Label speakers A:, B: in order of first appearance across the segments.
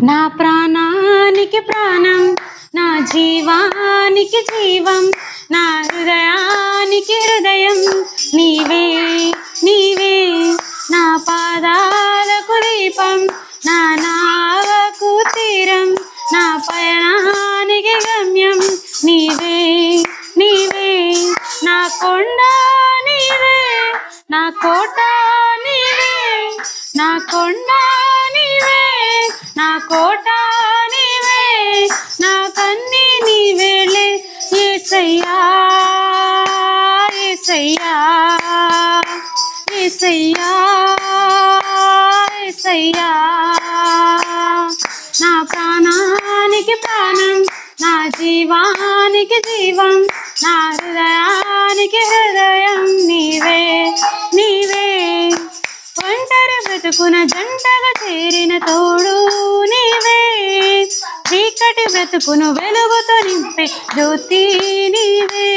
A: నా ప్రాణానికి ప్రాణం, నా జీవానికి జీవం, నా హృదయానికి హృదయం నీవే నీవే. నా పాదాలకు దీపం, నా నావకు తీరం, నా పయనానికి గమ్యం నీవే నీవే. నా కొండ నీవే, నా కోట నీవే, నా కొండ నీవే, నా కోట నీవే, నా కన్నీ నీవేలే యేసయ్యా యేసయ్యా యేసయ్యా యేసయ్యా. నా ప్రాణానికి ప్రాణం, నా జీవానికి జీవం, నా హృదయానికి హృదయం నీవే నీవే. ఒంటరి బ్రతుకున జంటగా చేరిన తోడు నీవే, చీకటి బ్రతుకును వెలుగుతో నింపే జ్యోతి నీవే.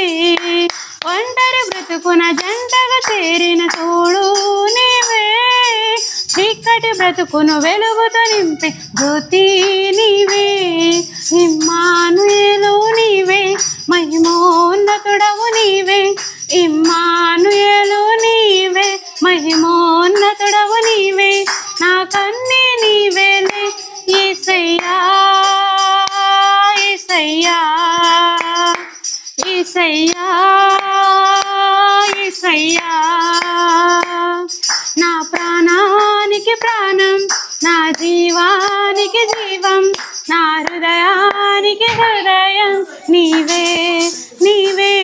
A: ఒంటరి బ్రతుకున జంటగా చేరిన తోడు నీవే, చీకటి బ్రతుకును వెలుగుతో నింపే జ్యోతి నీవే. ఇమ్మానుయేలు నీవే, మహిమోన్నతుడవు నీవే. ఇమ్మానుయేలు నీవే, మహిమోన్నతుడవు నీవే. నా కన్నీ నీవేలే యేసయ్యా యేసయ్యా యేసయ్యా యేసయ్యా. నా ప్రాణానికి ప్రాణం, నా జీవానికి జీవం, నా హృదయానికి హృదయం నీవే నీవే.